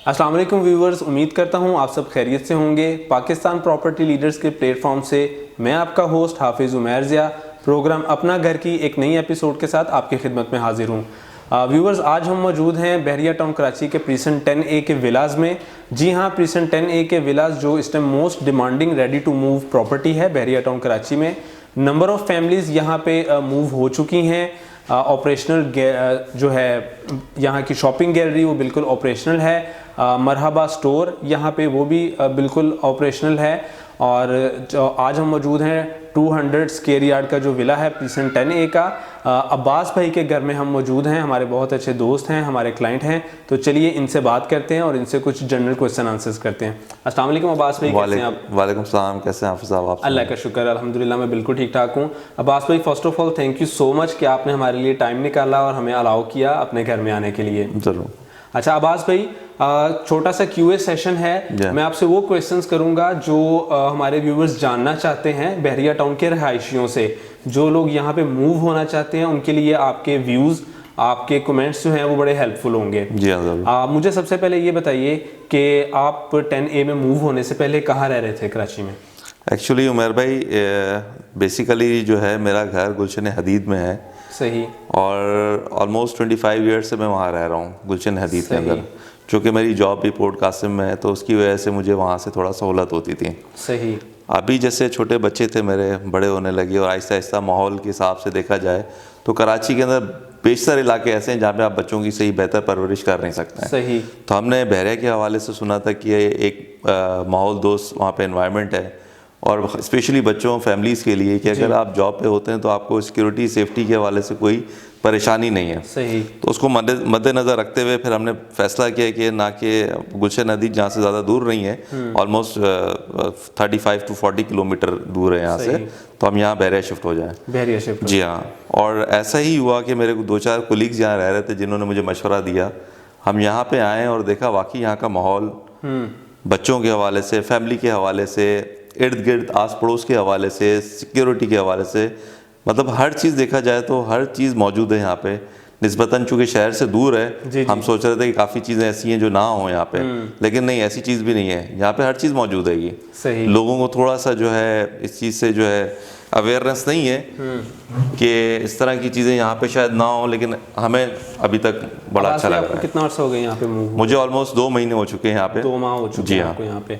अस्सलाम वालेकुम व्यूवर्स, उम्मीद करता हूँ आप सब खैरियत से होंगे। पाकिस्तान प्रॉपर्टी लीडर्स के प्लेटफॉर्म से मैं आपका होस्ट हाफिज़ उमैर ज़िया प्रोग्राम अपना घर की एक नई एपिसोड के साथ आपकी खिदमत में हाजिर हूँ। व्यूवर्स, आज हम मौजूद हैं बहरिया टाउन कराची के प्रीसन 10A के विलाज में। जी हाँ, प्रीसन 10A के विलाज जो इस time most demanding ready to move property है बहरिया टाउन कराची में। नंबर ऑफ़ फैमिलीज़ यहाँ पे मूव हो चुकी हैं। ऑपरेशनल जो है यहाँ की शॉपिंग गैलरी वो बिल्कुल ऑपरेशनल है। मरहबा स्टोर यहाँ पे वो भी बिल्कुल ऑपरेशनल है। और आज हम मौजूद हैं 200 स्क्वायर यार्ड का जो विला है प्रीसन 10A का। अब्बास भाई के घर में हम मौजूद हैं, हमारे बहुत अच्छे दोस्त हैं, हमारे क्लाइंट हैं। तो चलिए इनसे बात करते हैं और इनसे कुछ जनरल क्वेश्चन आंसर्स करते हैं। अस्सलाम वालेकुम अब्बास भाई, कैसे हैं आप? वालेकुम सलाम, कैसे हैं हाफिज़ साहब आप? अल्लाह का शुक्र, अल्हम्दुलिल्लाह मैं बिल्कुल ठीक ठाक हूँ। अब्बास भाई, first of all thank you so much कि आपने हमारे लिए टाइम निकाला और हमें अलाउ किया अपने घर में आने के लिए। ज़रूर। अच्छा अब्बास भाई, छोटा सा QA सेशन है। मैं आपसे वो क्वेश्चंस करूंगा जो हमारे व्यूवर्स जानना चाहते हैं बहरिया टाउन के रहायशियों से। जो लोग यहाँ पे मूव होना चाहते हैं उनके लिए आपके व्यूज़, आपके कमेंट्स जो हैं वो बड़े हेल्पफुल होंगे। जी हाँ। मुझे सबसे पहले ये बताइए कि आप 10A में मूव होने से पहले कहाँ रह रहे थे कराची में? एक्चुअली उमर भाई, बेसिकली जो है मेरा घर गुलशन हदीद में है। सही। और ऑलमोस्ट 25 ईयर्स से मैं वहाँ रह रहा हूँ गुलशन हदीद के अंदर, चूँकि मेरी जॉब भी पोर्ट कासिम में है तो उसकी वजह से मुझे वहाँ से थोड़ा सहूलत होती थी। सही। अभी जैसे छोटे बच्चे थे मेरे, बड़े होने लगे और आहिस्ता आहिस्ता माहौल के हिसाब से देखा जाए तो कराची के अंदर बेशतर इलाके ऐसे हैं जहाँ पे आप बच्चों की सही बेहतर परवरिश कर नहीं सकते हैं। सही। तो हमने बहरिया के हवाले से सुना था कि एक माहौल दोस्त वहाँ पे एनवायरनमेंट है और स्पेशली बच्चों फैमिलीज़ के लिए कि अगर आप जॉब पे होते हैं तो आपको सिक्योरिटी सेफ्टी के हवाले से कोई परेशानी नहीं है। सही। तो उसको मद्देनज़र रखते हुए फिर हमने फैसला किया कि ना कि गुलशन नदी जहाँ से ज़्यादा दूर नहीं है, ऑलमोस्ट 35 to 40 किलोमीटर दूर है यहाँ से, तो हम यहाँ बहरिया शिफ्ट हो जाएँ। बहरिया शिफ्ट। जी हाँ। और ऐसा ही हुआ कि मेरे 2-4 कोलीग्स यहाँ रह रहे थे जिन्होंने मुझे मशवरा दिया। हम यहाँ पे आए और देखा वाकई यहाँ का माहौल बच्चों के हवाले से, फैमिली के हवाले से, इर्द गिर्द आस पड़ोस के हवाले से, सिक्योरिटी के हवाले से, मतलब हर चीज़ देखा जाए तो हर चीज़ मौजूद है यहाँ पे। निस्बतन चूँकि शहर से दूर है, हम सोच रहे थे कि काफ़ी चीज़ें ऐसी हैं जो ना हो यहाँ पे, लेकिन नहीं, ऐसी चीज़ भी नहीं है। यहाँ पे हर चीज़ मौजूद है। ये सही। लोगों को थोड़ा सा जो है इस चीज़ से जो है अवेयरनेस नहीं है कि इस तरह की चीज़ें यहाँ पे शायद ना हो, लेकिन हमें अभी तक बड़ा अच्छा लग रहा है। कितना अर्सा हो गया यहाँ पे मूव? मुझे ऑलमोस्ट 2 महीने हो चुके हैं यहाँ पे। 2 माह हो चुके हैं आपको यहाँ पे।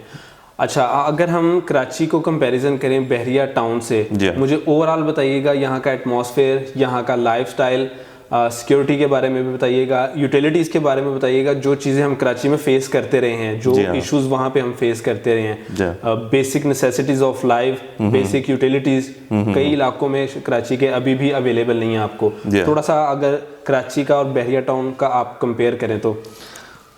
अच्छा, अगर हम कराची को कंपैरिजन करें बहरिया टाउन से, मुझे ओवरऑल बताइएगा यहाँ का एटमॉस्फेयर, यहाँ का लाइफस्टाइल, सिक्योरिटी के बारे में भी बताइएगा, यूटिलिटीज़ के बारे में बताइएगा, जो चीज़ें हम कराची में फेस करते रहे हैं, जो इश्यूज वहाँ पे हम फेस करते रहे हैं, basic necessities of life, basic utilities कई इलाकों में कराची के अभी भी अवेलेबल नहीं है आपको। थोड़ा सा अगर कराची का और बहरिया टाउन का आप कंपेयर करें तो।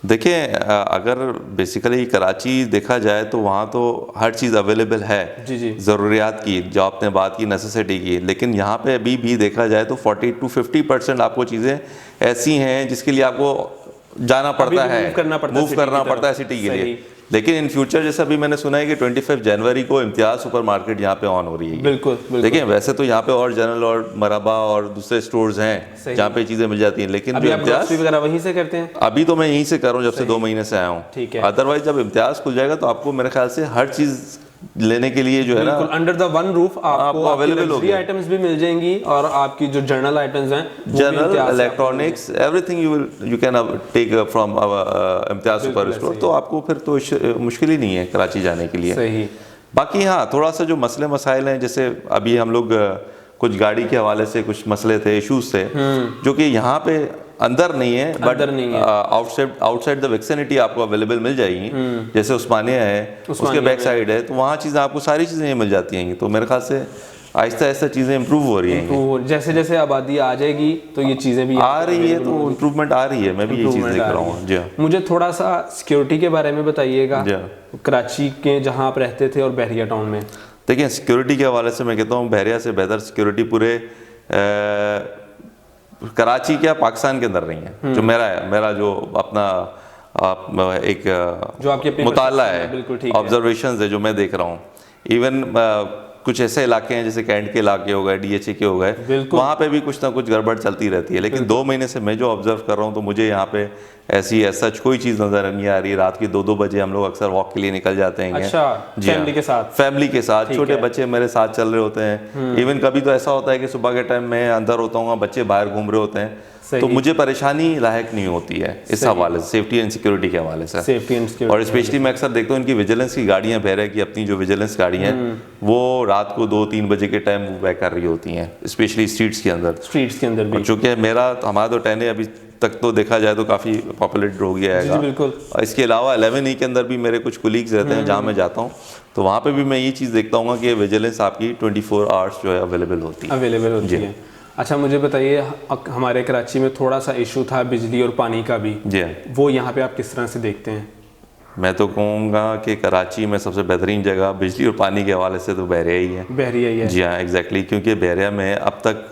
देखिए, अगर बेसिकली कराची देखा जाए तो वहाँ तो हर चीज़ अवेलेबल है। जी। ज़रूरियात की, जो आपने बात की नेसेसिटी की, लेकिन यहाँ पे अभी भी देखा जाए तो 40 to 50% आपको चीज़ें ऐसी हैं जिसके लिए आपको जाना पड़ता है, मूव करना पड़ता है सिटी के लिए। लेकिन इन फ्यूचर जैसा अभी मैंने सुना है कि 25 जनवरी को इम्तियाज़ सुपर मार्केट यहाँ पे ऑन हो रही है। बिल्कुल। देखिए, वैसे तो यहाँ पे और जनरल और मरहबा और दूसरे स्टोर्स हैं जहाँ पे चीज़ें मिल जाती हैं, लेकिन जो इम्तियाज़ वगैरह वहीं से करते हैं। अभी तो मैं यहीं से कर रहा हूँ जब से 2 महीने से आया हूँ। ठीक है। अदरवाइज जब इम्तियाज़ खुल जाएगा तो आपको मेरे ख्याल से हर चीज़ लेने के लिए जो है ना, अंडर द वन रूफ आपको अवेलेबल होगी, आइटम्स भी मिल जाएंगी और आपकी जो जनरल आइटम्स हैं, general electronics, everything you can take from Imtiaz super store. तो आपको फिर तो मुश्किल ही नहीं है कराची जाने के लिए। सही। बाकी हाँ, थोड़ा सा जो मसले मसाइल हैं, जैसे अभी हम लोग कुछ गाड़ी के हवाले से कुछ मसले थे, इश्यूज थे, जो कि यहाँ पे अंदर नहीं है, बट आउटसाइड द विक्सिनिटी आपको अवेलेबल मिल जाएगी। जैसे उस्मानिया है, उसके बैक साइड है, तो वहाँ चीज़ें आपको सारी चीज़ें मिल जाती हैं। तो मेरे ख्याल से आहिस्ता आहिस्ता चीज़ें इंप्रूव हो रही हैं। जैसे जैसे आबादी आ जाएगी तो ये चीज़ें भी आ रही है, तो इम्प्रूवमेंट आ रही है। मैं भी ये चीज़ देख रहा हूँ। जी। मुझे थोड़ा सा सिक्योरिटी के बारे में बताइएगा, कराची के जहाँ आप रहते थे और बहरिया टाउन में। देखिए, सिक्योरिटी के हवाले से मैं कहता हूँ बहरिया से बेहतर सिक्योरिटी पूरे कराची क्या पाकिस्तान के अंदर नहीं है। जो मेरा जो अपना एक जो आपके मुताला है, ऑब्जर्वेशंस है, जो मैं देख रहा हूँ। इवन कुछ ऐसे इलाके हैं जैसे कैंट के इलाके हो गए, डीएचए के हो गए, बिल्कुल। वहाँ पे भी कुछ ना कुछ गड़बड़ चलती रहती है। लेकिन 2 महीने से मैं जो ऑब्जर्व कर रहा हूँ तो मुझे यहाँ पे ऐसी सच कोई चीज़ नज़र नहीं आ रही। रात के 2-2 बजे हम लोग अक्सर वॉक के लिए निकल जाते हैं। अच्छा, जी हाँ, फैमिली के साथ? फैमिली के साथ, ठीक छोटे है। बच्चे मेरे साथ चल रहे होते हैं। इवन कभी तो ऐसा होता है कि सुबह के टाइम मैं अंदर होता हूँ, बच्चे बाहर घूम रहे होते हैं, सही। तो मुझे परेशानी लायक नहीं होती है इस हवाले से, सेफ्टी एंड सिक्योरिटी के हवाले से। Safety and security. और स्पेशली मैं अक्सर देखता हूँ इनकी विजिलेंस की गाड़ियाँ, बहरे की अपनी जो विजिलेंस गाड़ी हैं वो रात को 2-3 बजे के टाइम वो बैक कर रही होती हैं, स्पेशली स्ट्रीट्स के अंदर। स्ट्रीट्स के अंदर भी। चूँकि हमारा तो 10 अभी तक तो देखा जाए तो काफ़ी पॉपुलेटेड हो गया है। बिल्कुल। और इसके अलावा 11E के अंदर भी मेरे कुछ कोलीग्स रहते हैं जहाँ मैं जाता हूँ, तो वहाँ पे भी मैं ये चीज़ देखता हूँ कि विजिलेंस आपकी 24 आवर्स जो है अवेलेबल होती है। अच्छा, मुझे बताइए, हमारे कराची में थोड़ा सा इशू था बिजली और पानी का भी, जी, वो यहाँ पे आप किस तरह से देखते हैं? मैं तो कहूँगा कि कराची में सबसे बेहतरीन जगह बिजली और पानी के हवाले से तो बहरिया ही है। बहरिया ही है। जी हाँ, एग्जैक्टली, क्योंकि बहरिया में अब तक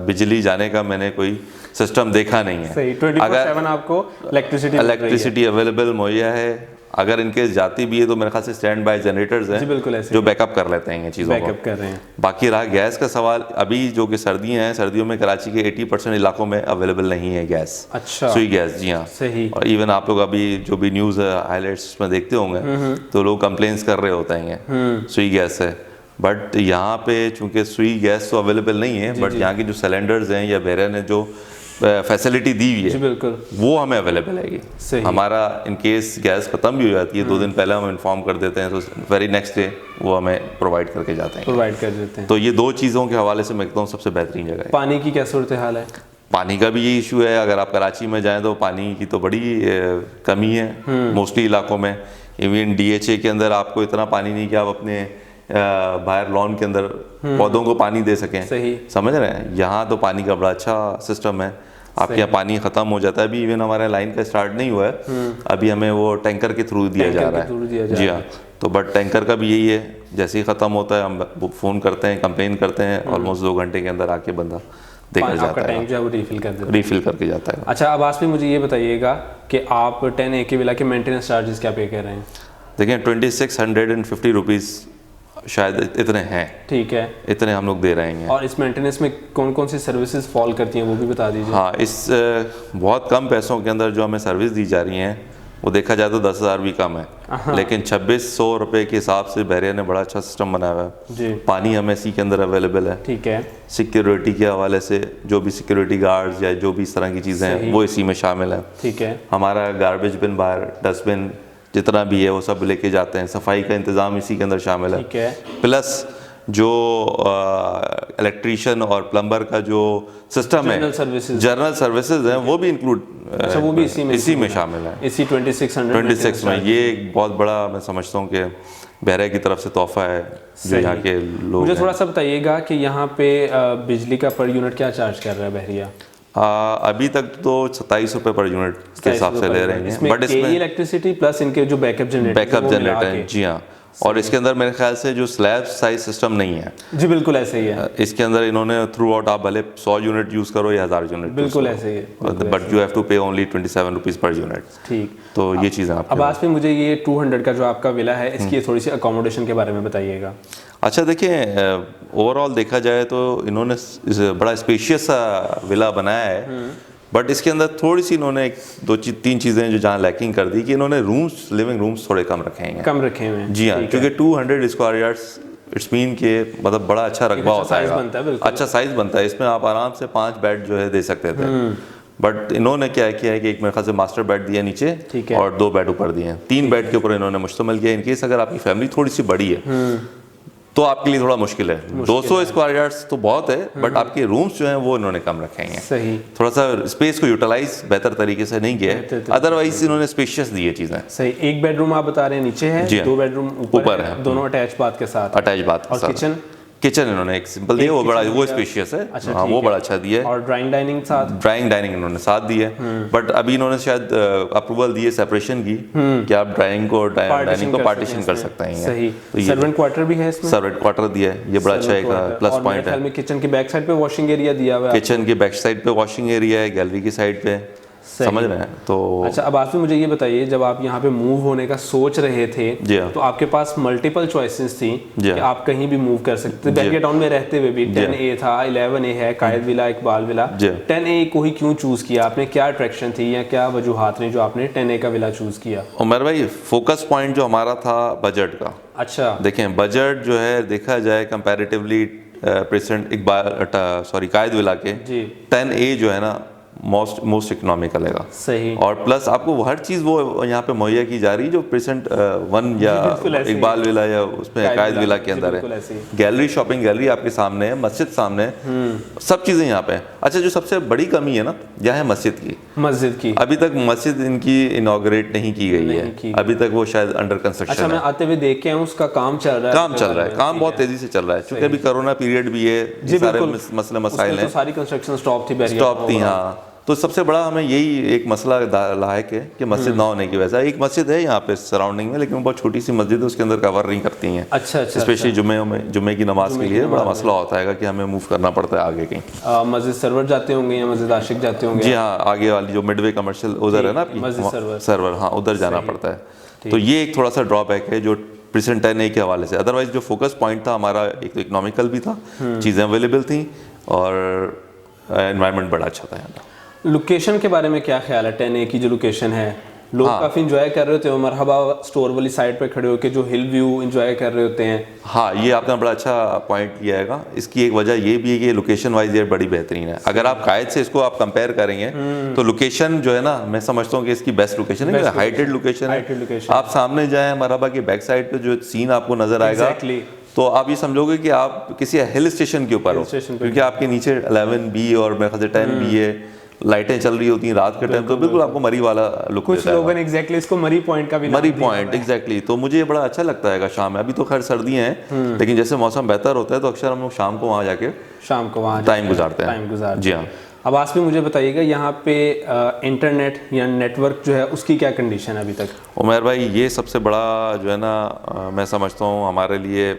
बिजली जाने का मैंने कोई सिस्टम देखा नहीं है। सही, 24/7 आपको इलेक्ट्रिसिटी अवेलेबल मुहैया है। अगर इनके जाती भी है तो मेरे ख्याल से स्टैंड बाय जनरेटर्स हैं बिल्कुल ऐसे जो बैकअप कर लेते हैं ये चीज़ों को। बैकअप कर रहे हैं। बाकी रहा गैस का सवाल, अभी जो कि सर्दियाँ हैं, सर्दियों में कराची के 80% इलाकों में अवेलेबल नहीं है गैस। अच्छा, सुई गैस। जी हाँ, सही। और इवन आप लोग अभी जो भी न्यूज़ हाईलाइट्स में देखते होंगे तो लोग कंप्लेंट्स कर रहे होते हैं सुई गैस से। बट यहाँ पे चूंकि सुई गैस तो अवेलेबल नहीं है, बट यहाँ की जो सिलेंडर्स हैं या बहरिया ने जो फैसिलिटी दी हुई है बिल्कुल, वो हमें अवेलेबल है। हमारा इन केस गैस ख़त्म भी हो जाती है 2 दिन पहले हम इन्फॉर्म कर देते हैं, तो वेरी नेक्स्ट डे वो हमें प्रोवाइड करके जाते हैं। प्रोवाइड कर देते हैं। तो ये 2 चीज़ों के हवाले से मैं कहता हूँ सबसे बेहतरीन जगह है। पानी की क्या सूरत हाल है? पानी का भी ये इशू है। अगर आप कराची में जाएँ तो पानी की तो बड़ी कमी है मोस्टली इलाकों में। इवन DHA के अंदर आपको इतना पानी नहीं कि आप अपने बाहर लॉन के अंदर पौधों को पानी दे सकें। सही, समझ रहे हैं? यहाँ तो पानी का बड़ा अच्छा सिस्टम है। आपके यहाँ पानी ख़त्म हो जाता है, अभी इवन हमारे लाइन का स्टार्ट नहीं हुआ है, अभी हमें वो टैंकर के थ्रू दिया जा रहा है। जी हाँ, तो बट टैंकर का भी यही है, जैसे ही ख़त्म होता है हम फ़ोन करते हैं, कंप्लेन करते हैं, ऑलमोस्ट 2 घंटे के अंदर आके बंदा देकर जाता है, टैंक जो है वो रिफिल करके जाता है। अच्छा, अब आप भी मुझे ये बताइएगा कि आप 10 AK विला के मेंटेनेंस चार्जेस क्या पे कर रहे हैं? देखिए 2650 रुपीज़ शायद इतने हैं। ठीक है, इतने हम लोग दे रहे हैं। और इस मेंटेनेंस में कौन कौन सी सर्विसेज फॉल करती हैं वो भी बता दीजिए। हाँ, इस बहुत कम पैसों के अंदर जो हमें सर्विस दी जा रही हैं वो देखा जाए तो 10,000 भी कम है, लेकिन 2600 रुपये के हिसाब से बहरिया ने बड़ा अच्छा सिस्टम बनाया हुआ है जी। पानी हमें इसी के अंदर अवेलेबल है। ठीक है, सिक्योरिटी के हवाले से जो भी सिक्योरिटी गार्ड्स या जो भी इस तरह की चीज़ें हैं वो इसी में शामिल है। ठीक है, हमारा गार्बेज बिन बाहर, डस्टबिन जितना भी है वो सब लेके जाते हैं, सफाई का इंतज़ाम इसी के अंदर शामिल है। ठीक है, प्लस जो इलेक्ट्रीशियन और प्लम्बर का जो सिस्टम है, जनरल सर्विसेज हैं, वो भी इंक्लूड, अच्छा, वो भी इसी में शामिल है, इसी 2600 में। ये एक बहुत बड़ा मैं समझता हूँ कि बहरिया की तरफ से तोहफा है जो यहाँ के लोग। मुझे थोड़ा सा बताइएगा कि यहाँ पे बिजली का पर यूनिट क्या चार्ज कर रहा है बहरिया? अभी तक तो 27 रुपये पर यूनिट के हिसाब से ले रहे हैं, बट इसमें इलेक्ट्रिसिटी प्लस इनके जो बैकअप जनरेटर हैं। जी हाँ, और इसके अंदर मेरे ख्याल से जो स्लैब साइज सिस्टम नहीं है। जी बिल्कुल ऐसे ही है। इसके अंदर इन्होंने थ्रू आउट आप भले 100 यूनिट यूज़ करो या 1000 यूनिट, बिल्कुल ऐसे ही है, बट यू हैव टू पे ओनली 27 रुपीज़ पर यूनिट। ठीक, तो ये चीज़ें आप। अब आज भी मुझे ये 200 का जो आपका विला है इसकी थोड़ी सी अकोमोडेशन के बारे में बताइएगा। अच्छा, देखिए ओवरऑल देखा जाए तो इन्होंने बड़ा स्पेशियस सा विला बनाया है, बट इसके अंदर थोड़ी सी इन्होंने 2-3 चीज़ें जो जहाँ लैकिंग कर दी कि इन्होंने रूम्स, लिविंग रूम्स थोड़े कम रखे हैं। जी हाँ, क्योंकि 200 स्क्वायर यार्ड्स इट्स मीन के मतलब बड़ा अच्छा रकबा होता है, अच्छा साइज बनता है। इसमें आप आराम से 5 बेड जो है दे सकते थे, बट इन्होंने क्या किया है कि एक मेरे ख्याल से मास्टर बेड दिया नीचे और 2 बेड ऊपर दिए हैं, 3 बेड के ऊपर इन्होंने मुश्तमिल किया। इनकेस अगर आपकी फैमिली थोड़ी सी बड़ी है तो आपके लिए थोड़ा मुश्किल है। 200 स्क्वायर यार्ड्स तो बहुत है, बट आपके रूम्स जो हैं वो इन्होंने कम रखे हैं। सही, थोड़ा सा स्पेस को यूटिलाइज बेहतर तरीके से नहीं किया, अदरवाइज इन्होंने स्पेशियस दी है चीज़ें। सही, 1 बेडरूम आप बता रहे हैं नीचे है, 2 बेडरूम ऊपर है, दोनों अटैच बाथ के साथ। और किचन इन्होंने एक सिंपल दिया, वो स्पेशियस है। अच्छा, हाँ, वो बड़ा अच्छा दिया है। और ड्राइंग डाइनिंग इन्होंने साथ दी है, बट अभी इन्होंने शायद अप्रूवल दी है सेपरेशन की कि आप ड्राइंग को डाइनिंग को पार्टीशन कर सकते हैं। सही, सर्वेंट क्वार्टर भी है इसमें। सर्वेंट क्वार्टर दिया है, ये बड़ा अच्छा एक प्लस पॉइंट है। किचन की बैक साइड पे वॉशिंग एरिया दिया हुआ है। किचन की बैक साइड पे वॉशिंग एरिया है, गैलरी की साइड पे समझ रहे हैं। तो अच्छा, अब आप मुझे ये बताइए, जब आप यहाँ पे मूव होने का सोच रहे थे जी हाँ। तो आपके पास मल्टीपल चॉइसेस थी जी कि आप कहीं भी मूव कर सकते थे। बहरिया टाउन में रहते हुए भी 10A था, 11A है, कायद विला, इकबाल विला। जी। 10A को ही क्यों चूज किया आपने? क्या अट्रैक्शन थी या क्या वजूहात रही जो आपने 10A का विला चूज किया? उमर भाई, फोकस पॉइंट जो हमारा था बजट का। अच्छा, देखें बजट जो है देखा जाए कंपैरेटिवली प्रेसिडेंट इकबाल कायद विला के जी 10A जो है ना मोस्ट इकोनॉमिकल है। सही। और प्लस आपको हर चीज़ वो यहाँ पे मुहैया की जा रही है जो प्रेजेंट 1 या बिल्कुल ऐसे ही। इकबाल विला या उसमें कायद विला के जी, अंदर बिल्कुल है। ऐसे ही। गैलरी, शॉपिंग गैलरी आपके सामने है, मस्जिद सामने है, सब चीज़ें यहाँ पे हैं। अच्छा, जो सबसे बड़ी कमी है ना यह है मस्जिद की। अभी तक मस्जिद इनकी इनॉग्रेट नहीं की गई है, अभी तक वो शायद अंडर कंस्ट्रक्शन अच्छा, मैं आते हुए देख के आऊँ, उसका काम चल रहा है। काम बहुत तेजी से चल रहा है, क्योंकि अभी कोरोना पीरियड भी है, ये सारे मसले मसाइल हैं, सारी कंस्ट्रक्शन स्टॉप थी, स्टॉप थी। हाँ, तो सबसे बड़ा हमें यही एक मसला लायक है कि मस्जिद ना होने की वजह से। एक मस्जिद है यहाँ पे सराउंडिंग में, लेकिन बहुत छोटी सी मस्जिद है, उसके अंदर कवर नहीं करती हैं। अच्छा, स्पेशली जुमे की नमाज के लिए बड़ा मसला होता है कि हमें मूव करना पड़ता है आगे कहीं। मस्जिद सरवर जाते होंगे या मस्जिद आशिक जाते होंगे? जी हाँ, आगे वाली जो मिडवे कमर्शियल उधर है ना आपकी सरवर, हाँ उधर जाना पड़ता है। तो ये एक थोड़ा सा ड्रॉबैक है जो प्रेसिडेंट 10A के हवाले से। अदरवाइज जो फोकस पॉइंट था हमारा, एक तो इकोनॉमिकल भी था, चीज़ें अवेलेबल थी और एनवायरनमेंट बड़ा अच्छा था यहाँ का। लोकेशन के बारे में क्या ख्याल है? 10A की जो लोकेशन है, लोग काफ़ी इंजॉय कर रहे होते हैं, मरहबा स्टोर वाली साइड पे खड़े होकर जो हिल व्यू इंजॉय कर रहे होते हैं। हाँ, ये आपने बड़ा अच्छा पॉइंट किया है। इसकी एक वजह ये भी है कि लोकेशन वाइज ये बड़ी बेहतरीन है। अगर आप कायद से इसको आप कंपेयर करेंगे तो लोकेशन जो है ना, मैं समझता हूँ कि इसकी बेस्ट लोकेशन है, हाइटेड लोकेशन है। आप सामने जाएँ, मरहबा की बैक साइड पे जो सीन आपको नजर आएगा, तो आप ये समझोगे कि आप किसी हिल स्टेशन के ऊपर हो, क्योंकि आपके नीचे 11B और मेरे ख्याल से 10B है, लाइटें चल रही होती हैं रात के टाइम, तो बिल्कुल आपको मरी वाला लुक कुछ लोगों ने एग्जैक्टली इसको मरी पॉइंट का भी मरी पॉइंट एग्जैक्टली। तो मुझे ये बड़ा अच्छा लगता है शाम में। अभी तो खैर सर्दियाँ हैं, लेकिन जैसे मौसम बेहतर होता है तो अक्सर हम लोग शाम को वहाँ जाके टाइम गुजारते हैं। जी हाँ। अब आप भी मुझे बताइएगा, यहाँ पे इंटरनेट या नेटवर्क जो है उसकी क्या कंडीशन है अभी तक? उमर भाई, ये सबसे बड़ा जो है ना मैं समझता हूँ हमारे लिए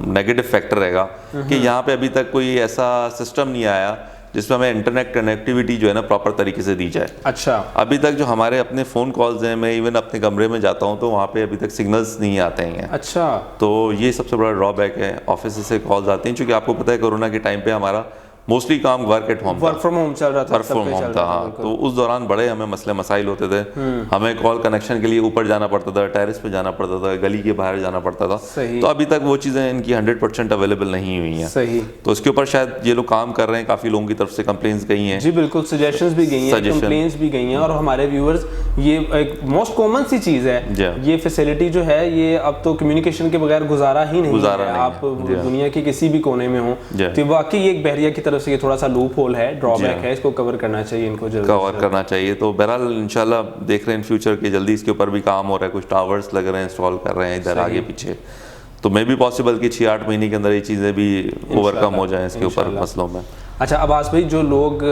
नेगेटिव फैक्टर रहेगा कि यहाँ पे अभी तक कोई ऐसा सिस्टम नहीं आया जिसमें हमें इंटरनेट कनेक्टिविटी जो है ना प्रॉपर तरीके से दी जाए। अच्छा, अभी तक जो हमारे अपने फ़ोन कॉल्स हैं, मैं इवन अपने कमरे में जाता हूँ तो वहाँ पे अभी तक सिग्नल्स नहीं आते हैं। अच्छा, तो ये सबसे बड़ा ड्रॉबैक है। ऑफिस से कॉल्स आती हैं, क्योंकि आपको पता है कोरोना के टाइम पे हमारा मोस्टली काम वर्क फ्रॉम होम चल रहा था, वर्क फ्रॉम होम था। हाँ, तो उस दौरान बड़े हमें मसले मसाइल होते थे। हमें कॉल कनेक्शन के लिए ऊपर जाना पड़ता था, टेरेस पे जाना पड़ता था, गली के बाहर जाना पड़ता था। तो अभी तक वो चीज़ें इनकी 100% अवेलेबल नहीं हुई हैं। सही। तो उसके ऊपर शायद ये लोग काम कर रहे हैं, काफ़ी लोगों की तरफ से कंप्लेंट्स गई हैं। जी बिल्कुल, सजेशंस भी गई हैं, कंप्लेंट्स भी गई हैं। और हमारे व्यूअर्स, ये एक मोस्ट कॉमन सी चीज़ है, ये फैसिलिटी जो है ये अब तो कम्युनिकेशन के बगैर गुजारा ही नहीं है। आप दुनिया के किसी भी कोने में हो तो वाकई एक बहरिया की तरफ से ये थोड़ा सा लूप होल है, ड्रॉबैक है, इसको कवर करना चाहिए, इनको जल्दी कवर करना चाहिए। तो बहरहाल इंशाल्लाह देख रहे हैं इन फ्यूचर के जल्दी इसके ऊपर भी काम हो रहा है, कुछ टावर्स लग रहे हैं, इंस्टॉल कर रहे हैं इधर आगे पीछे। तो मे भी पॉसिबल कि 6-8 महीने के अंदर ये चीज़ें भी ओवरकम हो जाएं इसके ऊपर मसलों में। अच्छा अब्बास भाई, जो लोग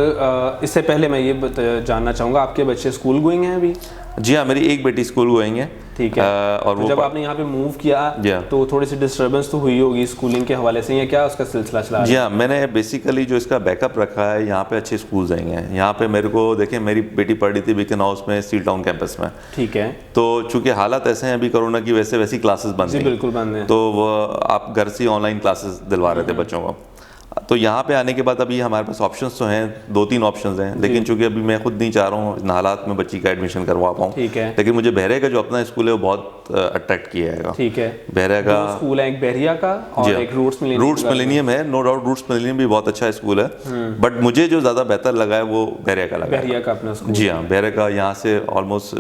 इससे पहले मैं ये जानना चाहूँगा, आपके बच्चे स्कूल गोइंग हैं अभी? जी हाँ, मेरी एक बेटी स्कूल गोइंग है। ठीक है। और तो जब आपने यहाँ पे मूव किया तो थोड़ी सी डिस्टर्बेंस तो हुई होगी स्कूलिंग के हवाले से, या क्या उसका सिलसिला चला? जी हाँ, मैंने बेसिकली जो इसका बैकअप रखा है, यहाँ पे अच्छे स्कूल्स हैं। यहाँ पे मेरे को देखें, मेरी बेटी पढ़ रही थी बीकन हाउस में, स्टील टाउन कैंपस में। ठीक है। तो चूंकि हालात ऐसे हैं अभी कोरोना की वजह से, वैसी क्लासेस बंद हैं। बिल्कुल बंद हैं। तो वो आप घर से ऑनलाइन क्लासेस दिलवा रहे थे बच्चों को। तो यहाँ पे आने के बाद अभी हमारे पास ऑप्शंस तो हैं, 2-3 ऑप्शंस हैं, लेकिन चूंकि अभी मैं खुद नहीं चाह रहा हूँ इन हालात में बच्ची का एडमिशन करवा पाऊँ। ठीक है। लेकिन मुझे बहरे का जो अपना स्कूल है वो बहुत अट्रैक्ट किया है। ठीक है। बहरे का स्कूल है, एक बहरिया का और एक रूट्स मिलेनियम है। नो डाउट रूट्स मिलेनियम भी बहुत अच्छा स्कूल है, बट मुझे जो ज़्यादा बेहतर लगा है वो बहरे का लगा। बहरिया का अपना स्कूल? जी हाँ, बहरे का यहाँ से ऑलमोस्ट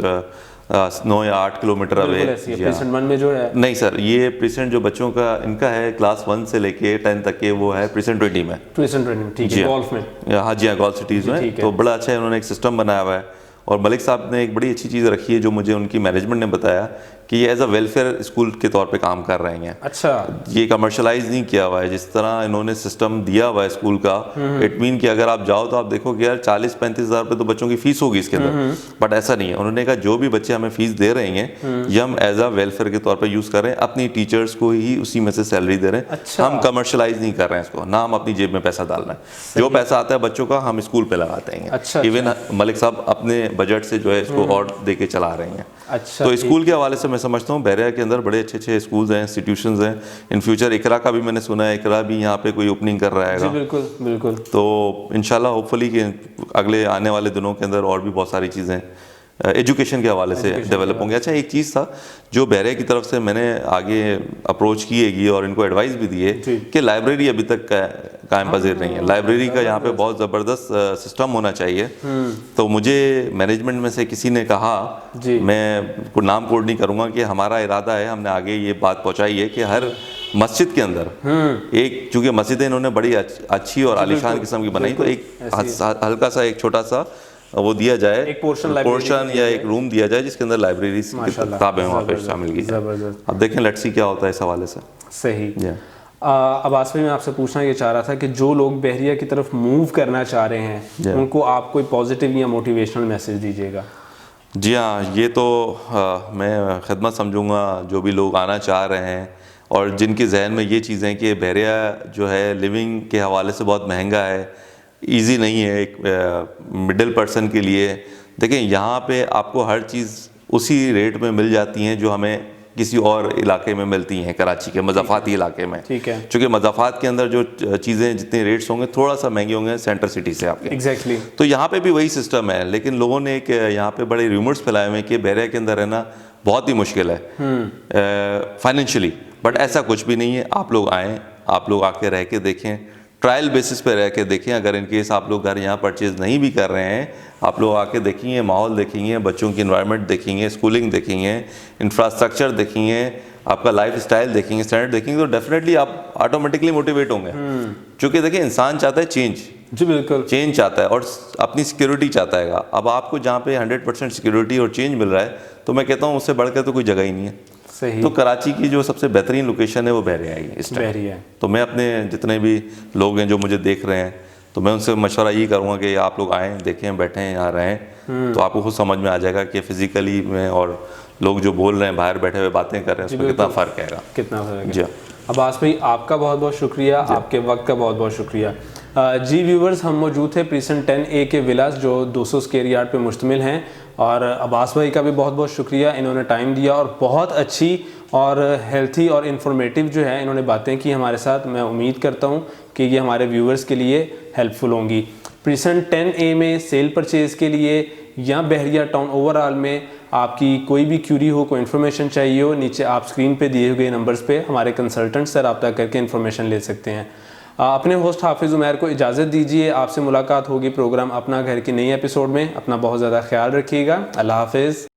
9 या 8 किलोमीटर अवे। प्रेजेंट 1 में जो है? नहीं सर, ये प्रेजेंट जो बच्चों का इनका है क्लास 1 से लेके 10 तक के, वो है प्रेजेंट 20 में। प्रेजेंट 20, ठीक है, गोल्फ में? हाँ जी हाँ, गोल्फ सिटीज़ में। तो बड़ा अच्छा है, उन्होंने एक सिस्टम बनाया हुआ है। और मलिक साहब ने एक बड़ी अच्छी चीज़ रखी है जो मुझे उनकी मैनेजमेंट ने बताया कि ये एज अ वेलफेयर स्कूल के तौर पे काम कर रहे हैं। अच्छा, ये कमर्शलाइज नहीं किया हुआ है। जिस तरह इन्होंने सिस्टम दिया हुआ है स्कूल का, इट मीन कि अगर आप जाओ तो आप देखो कि यार 40-35 हज़ार रुपये तो बच्चों की फीस होगी इसके अंदर, बट ऐसा नहीं है। उन्होंने कहा जो भी बच्चे हमें फीस दे रहे हैं ये हम एज अ वेलफेयर के तौर पर यूज़ कर रहे हैं, अपनी टीचर्स को ही उसी में से सैलरी दे रहे हैं। अच्छा। हम कमर्शलाइज नहीं कर रहे हैं इसको, ना हम अपनी जेब में पैसा डाल रहे हैं। जो पैसा आता है बच्चों का हम स्कूल पे लगाते हैं। अच्छा, इवन मलिक साहब अपने बजट से जो है इसको और दे के चला रहे हैं। अच्छा, तो स्कूल के हवाले से मैं समझता हूँ बहरिया के अंदर बड़े अच्छे अच्छे स्कूल्स हैं, इंस्टीट्यूशंस हैं। इन फ्यूचर इकरा का भी मैंने सुना है, इकरा भी यहाँ पे कोई ओपनिंग कर रहा जी, है। बिल्कुल बिल्कुल। तो इंशाल्लाह होपफुली कि अगले आने वाले दिनों के अंदर और भी बहुत सारी चीज़ें एजुकेशन के हवाले से डेवलप होंगे। अच्छा, एक चीज़ था जो बहरिया की तरफ से मैंने आगे अप्रोच की है और इनको एडवाइस भी दी है कि लाइब्रेरी अभी तक कायम पजीर नहीं है। लाइब्रेरी का यहाँ पे बहुत ज़बरदस्त सिस्टम होना चाहिए। तो मुझे मैनेजमेंट में से किसी ने कहा, मैं नाम कोड नहीं करूँगा, कि हमारा इरादा है, हमने आगे ये बात पहुँचाई है कि हर मस्जिद के अंदर एक, चूँकि मस्जिदें इन्होंने बड़ी अच्छी और आलीशान किस्म की बनाई, तो एक हल्का सा एक छोटा सा वो दिया जाए, एक पोर्शन या एक रूम दिया जाए जिसके अंदर लाइब्रेरी की किताबें वहाँ पे शामिल की जाए। अब देखें लेट्स सी क्या होता है इस हवाले से। सही। अब्बास भाई, मैं आपसे पूछना ये चाह रहा था कि जो लोग बहरिया की तरफ मूव करना चाह रहे हैं उनको आप कोई पॉजिटिव या मोटिवेशनल मैसेज दीजिएगा। जी हाँ, ये तो मैं खिदमत समझूंगा जो भी लोग आना चाह रहे हैं और जिनके जहन में ये चीज़ें कि बहरिया जो है लिविंग के हवाले से बहुत महंगा है, इजी नहीं है एक मिडिल पर्सन के लिए। देखें, यहाँ पे आपको हर चीज़ उसी रेट में मिल जाती हैं जो हमें किसी और इलाके में मिलती हैं, कराची के मज़ाफ़ाती इलाके में। ठीक है। चूँकि मज़ाफ़ात के अंदर जो चीज़ें जितने रेट्स होंगे थोड़ा सा महंगे होंगे सेंटर सिटी से आपके। एग्जैक्टली। तो यहाँ पे भी वही सिस्टम है, लेकिन लोगों ने एक यहाँ पे बड़े रूमर्स फैलाए हुए हैं कि बहरिया के अंदर रहना बहुत ही मुश्किल है फाइनेंशियली, बट ऐसा कुछ भी नहीं है। आप लोग आएँ, आप लोग आके रह के देखें, ट्रायल बेसिस पे रह के देखें। अगर इन केस आप लोग घर यहाँ परचेज़ नहीं भी कर रहे हैं, आप लोग आके देखेंगे, माहौल देखेंगे, बच्चों की इन्वायरमेंट देखेंगे, स्कूलिंग देखेंगे, इंफ्रास्ट्रक्चर देखेंगे, आपका लाइफ स्टाइल देखेंगे, स्टैंडर्ड देखेंगे, तो डेफिनेटली आप ऑटोमेटिकली मोटिवेट होंगे। क्योंकि देखिए, इंसान चाहता है चेंज। जी बिल्कुल, चेंज चाहता है और अपनी सिक्योरिटी चाहता है। अब आपको जहाँ पे 100% सिक्योरिटी और चेंज मिल रहा है, तो मैं कहता हूँ उससे बढ़कर तो कोई जगह ही नहीं है। सही। तो कराची की जो सबसे बेहतरीन लोकेशन है वो बहरिया ही है इस टाइम। तो मैं अपने जितने भी लोग हैं जो मुझे देख रहे हैं, तो मैं उनसे मशवरा यही करूँगा कि आप लोग आएँ, देखें, बैठें, यहाँ रहें, तो आपको खुद समझ में आ जाएगा कि फिजिकली में और लोग जो बोल रहे हैं, बाहर बैठे हुए बातें कर रहे हैं, उसमें कितना फ़र्क है। कितना फ़र्क है। जी अब्बास भाई, आपका बहुत बहुत शुक्रिया, आपके वक्त का बहुत बहुत शुक्रिया। जी व्यूवर्स, हम मौजूद थे प्रीसेंट 10A के विलास जो 200 स्क्वायर यार्ड पे मुश्तमिल हैं, और अब्बास भाई का भी बहुत बहुत शुक्रिया, इन्होंने टाइम दिया और बहुत अच्छी और हेल्थी और इन्फॉर्मेटिव जो है इन्होंने बातें की हमारे साथ। मैं उम्मीद करता हूँ कि ये हमारे व्यूवर्स के लिए हेल्पफुल होंगी। प्रीसेंट 10A में सेल परचेज़ के लिए या बहरिया टाउन ओवरऑल में आपकी कोई भी क्यूरी हो, कोई इन्फॉर्मेशन चाहिए हो, नीचे आप स्क्रीन पे दिए हुए नंबर्स पे हमारे कंसल्टेंट से रब्ता करके इन्फॉर्मेशन ले सकते हैं। अपने होस्ट हाफिज़ उमैर को इजाज़त दीजिए। आपसे मुलाकात होगी प्रोग्राम अपना घर की नई एपिसोड में। अपना बहुत ज़्यादा ख्याल रखिएगा। अल्लाह हाफिज़।